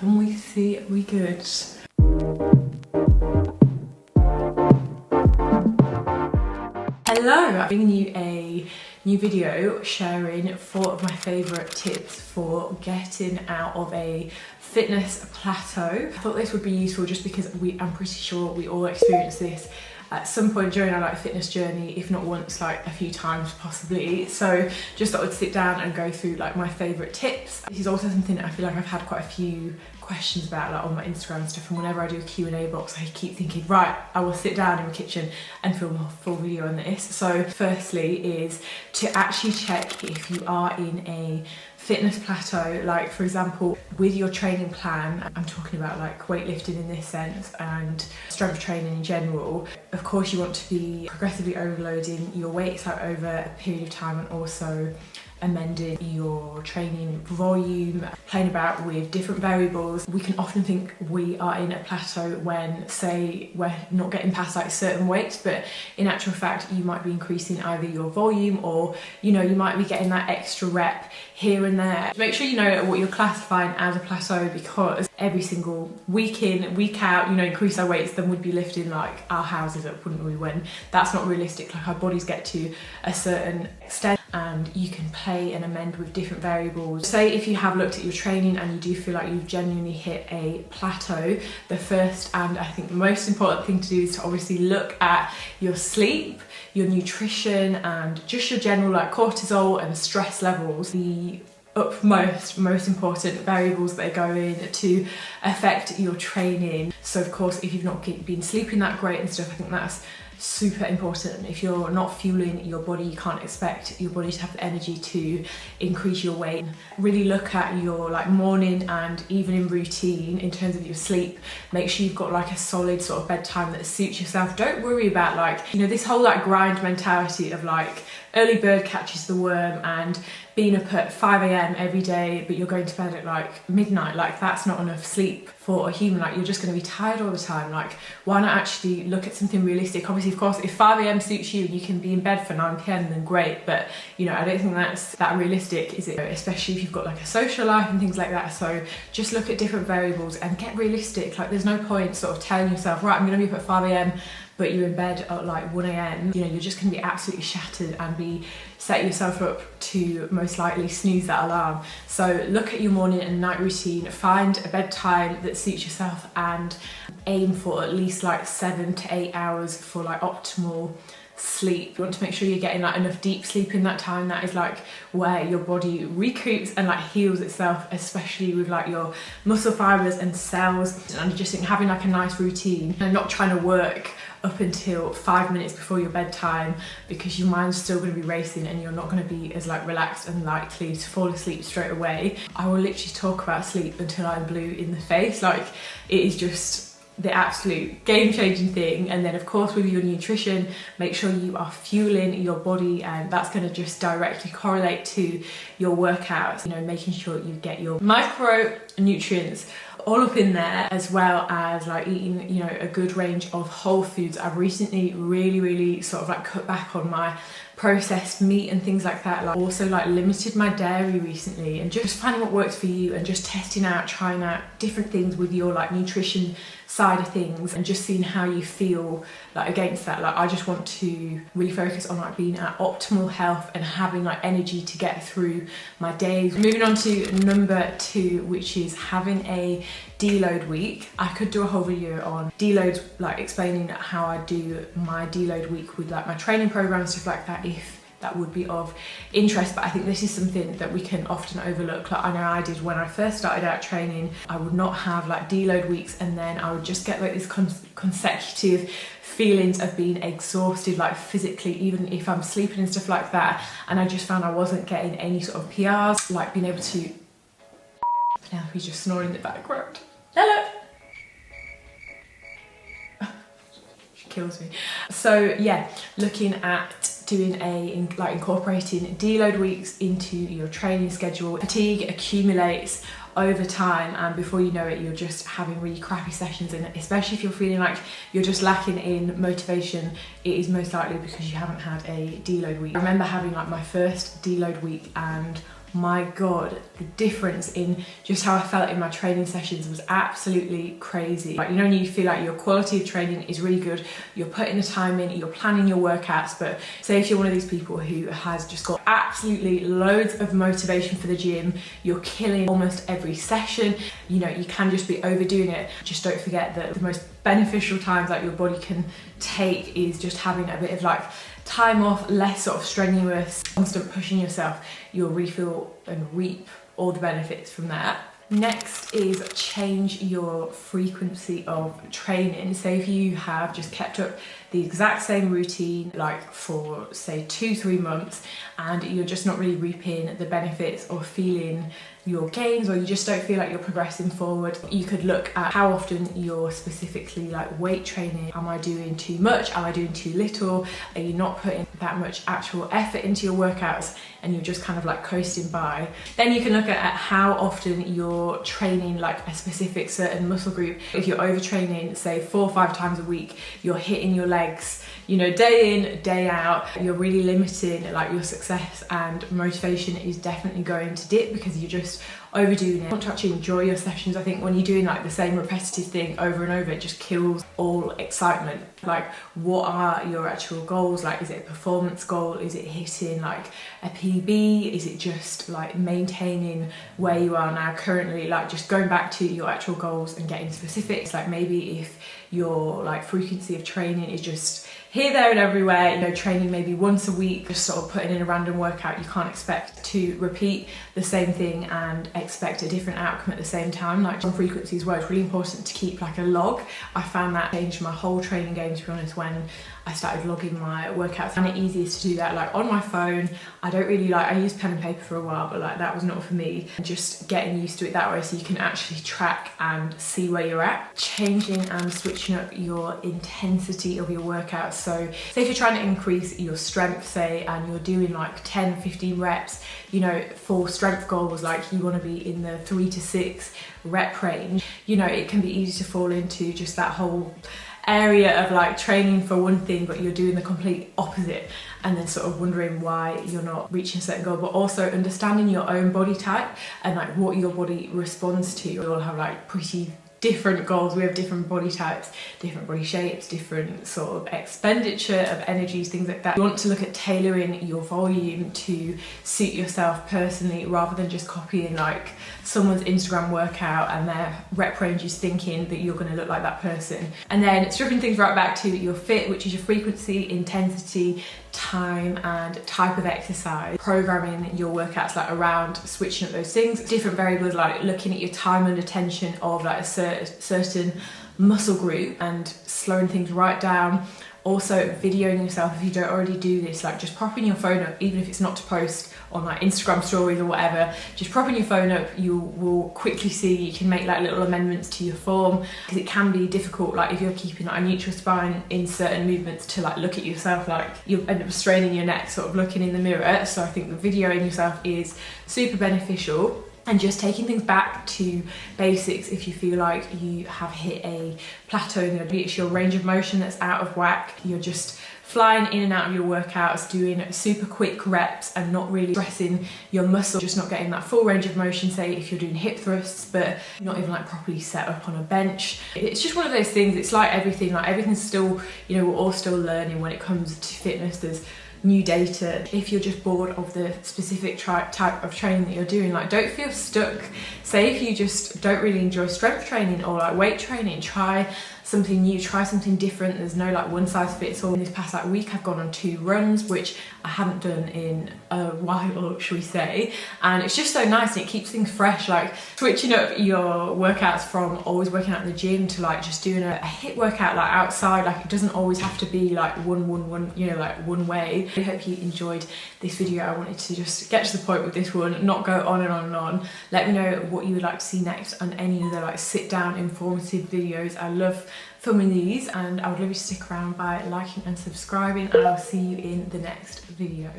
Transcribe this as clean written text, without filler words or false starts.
And we see we good. Hello, I'm bringing you a new video sharing 4 of my favourite tips for getting out of a fitness plateau. I thought this would be useful just because I'm pretty sure we all experience this at some point during our fitness journey, if not once, a few times possibly. So just thought I'd sit down and go through my favourite tips. This is also something that I feel like I've had quite a few questions about on my Instagram and stuff, and whenever I do a Q&A box I keep thinking, right, I will sit down in my kitchen and film a full video on this. So firstly is to actually check if you are in a fitness plateau, for example with your training plan. I'm talking about weightlifting in this sense and strength training in general. Of course you want to be progressively overloading your weights over a period of time, and also amending your training volume, playing about with different variables. We can often think we are in a plateau when, say, we're not getting past certain weights, but in actual fact you might be increasing either your volume or you might be getting that extra rep here and there. Make sure you know what you're classifying as a plateau, because every single week in, week out, increase our weights, then we'd be lifting our houses up, wouldn't we, when that's not realistic. Our bodies get to a certain extent and you can play and amend with different variables. Say if you have looked at your training and you do feel like you've genuinely hit a plateau, the first and I think the most important thing to do is to obviously look at your sleep, your nutrition, and just your general cortisol and stress levels. The most important variables that are going to affect your training. So of course if you've not been sleeping that great and stuff, I think that's super important. If you're not fueling your body, you can't expect your body to have the energy to increase your weight. Really look at your morning and evening routine in terms of your sleep. Make sure you've got a solid sort of bedtime that suits yourself. Don't worry about this whole grind mentality of early bird catches the worm and being up at 5 AM every day but you're going to bed at midnight. That's not enough sleep for a human. You're just going to be tired all the time. Why not actually look at something realistic? Obviously, of course, if 5 AM suits you and you can be in bed for 9 PM, then great, but I don't think that's that realistic, is it? Especially if you've got a social life and things like that. So just look at different variables and get realistic. There's no point sort of telling yourself, right, I'm going to be up at 5 AM but you're in bed at 1 AM, you're just going to be absolutely shattered and be set yourself up to most likely snooze that alarm. So look at your morning and night routine, find a bedtime that suits yourself and aim for at least 7 to 8 hours for optimal sleep. You want to make sure you're getting enough deep sleep in that time. That is where your body recoups and heals itself, especially with your muscle fibers and cells. And I just think having a nice routine and not trying to work up until 5 minutes before your bedtime, because your mind's still going to be racing and you're not going to be as relaxed and likely to fall asleep straight away. I will literally talk about sleep until I'm blue in the face. It is just the absolute game-changing thing. And then of course with your nutrition, make sure you are fueling your body, and that's going to just directly correlate to your workouts. Making sure you get your micronutrients all up in there, as well as eating a good range of whole foods. I've recently really sort of cut back on my processed meat and things like that. Also limited my dairy recently, and just finding what works for you and just testing out, trying out different things with your nutrition side of things and just seeing how you feel against that. I just want to really focus on being at optimal health and having energy to get through my days. Moving on to number 2, which is having a deload week. I could do a whole video on deloads, explaining how I do my deload week with my training program and stuff like that, if that would be of interest. But I think this is something that we can often overlook. I know I did when I first started out training. I would not have deload weeks, and then I would just get this consecutive feelings of being exhausted physically, even if I'm sleeping and stuff like that. And I just found I wasn't getting any sort of PRs, being able to... Now he's just snoring in the background. Hello! She kills me. So yeah, looking at doing incorporating deload weeks into your training schedule. Fatigue accumulates over time, and before you know it, you're just having really crappy sessions, and especially if you're feeling like you're just lacking in motivation, it is most likely because you haven't had a deload week. I remember having my first deload week, and my God, the difference in just how I felt in my training sessions was absolutely crazy. Like, you know, when you feel like your quality of training is really good, you're putting the time in, you're planning your workouts, but say if you're one of these people who has just got absolutely loads of motivation for the gym, you're killing almost every session, you know, you can just be overdoing it. Just don't forget that the most beneficial times that your body can take is just having a bit of like time off, less sort of strenuous, constant pushing yourself. You'll really feel and reap all the benefits from that. Next is change your frequency of training. So if you have just kept up the exact same routine like for say 2-3 months and you're just not really reaping the benefits or feeling your gains, or you just don't feel like you're progressing forward, you could look at how often you're specifically like weight training. Am I doing too much? Am I doing too little? Are you not putting that much actual effort into your workouts and you're just kind of like coasting by? Then you can look at how often you're training like a specific certain muscle group. If you're overtraining, say 4 or 5 times a week, you're hitting your legs, you know, day in, day out, you're really limiting like your success, and motivation is definitely going to dip because you're just overdoing it. You want to actually enjoy your sessions. I think when you're doing like the same repetitive thing over and over, it just kills all excitement. Like, what are your actual goals? Like, is it a performance goal? Is it hitting like a PB? Is it just like maintaining where you are now currently? Like, just going back to your actual goals and getting specifics. Like, maybe if your like frequency of training is just here, there and everywhere, you know, training maybe once a week, just sort of putting in a random workout, you can't expect to repeat the same thing and expect a different outcome at the same time. Like, on frequency as well, it's really important to keep like a log. I found that changed my whole training game, to be honest, when I started logging my workouts. And it's easiest to do that like on my phone. I don't really like, I used pen and paper for a while, but like that was not for me. Just getting used to it that way so you can actually track and see where you're at. Changing and switching up your intensity of your workouts. So say if you're trying to increase your strength, say, and you're doing like 10-15 reps, you know, for strength goals, like you want to be in the 3 to 6 rep range, you know, it can be easy to fall into just that whole area of like training for one thing but you're doing the complete opposite, and then sort of wondering why you're not reaching a certain goal. But also understanding your own body type and like what your body responds to. We all have like pretty different goals. We have different body types, different body shapes, different sort of expenditure of energies, things like that. You want to look at tailoring your volume to suit yourself personally, rather than just copying like someone's Instagram workout and their rep range is thinking that you're going to look like that person. And then stripping things right back to your fit, which is your frequency, intensity, time and type of exercise. Programming your workouts like around switching up those things. Different variables like looking at your time and attention of like a certain muscle group and slowing things right down. Also videoing yourself if you don't already do this, like just propping your phone up, even if it's not to post on like Instagram stories or whatever, just propping your phone up, you will quickly see you can make like little amendments to your form, because it can be difficult, like if you're keeping like a neutral spine in certain movements, to like look at yourself, like you end up straining your neck sort of looking in the mirror. So I think the videoing yourself is super beneficial. And just taking things back to basics if you feel like you have hit a plateau, it's your range of motion that's out of whack, you're just flying in and out of your workouts, doing super quick reps and not really stressing your muscle, just not getting that full range of motion. Say if you're doing hip thrusts but not even like properly set up on a bench. It's just one of those things. It's like everything's still, you know, we're all still learning when it comes to fitness. There's new data. If you're just bored of the specific type of training that you're doing, like don't feel stuck. Say if you just don't really enjoy strength training or like weight training, try something new, try something different. There's no like one size fits all. In this past like week I've gone on 2 runs, which I haven't done in a while, shall we say, and it's just so nice and it keeps things fresh. Like switching up your workouts from always working out in the gym to like just doing a HIIT workout like outside. Like it doesn't always have to be like one, you know, like one way. I hope you enjoyed this video. I wanted to just get to the point with this one, not go on and on and on. Let me know what you would like to see next on any other like sit down informative videos. I love filming these, and I would love you to stick around by liking and subscribing, and I'll see you in the next video.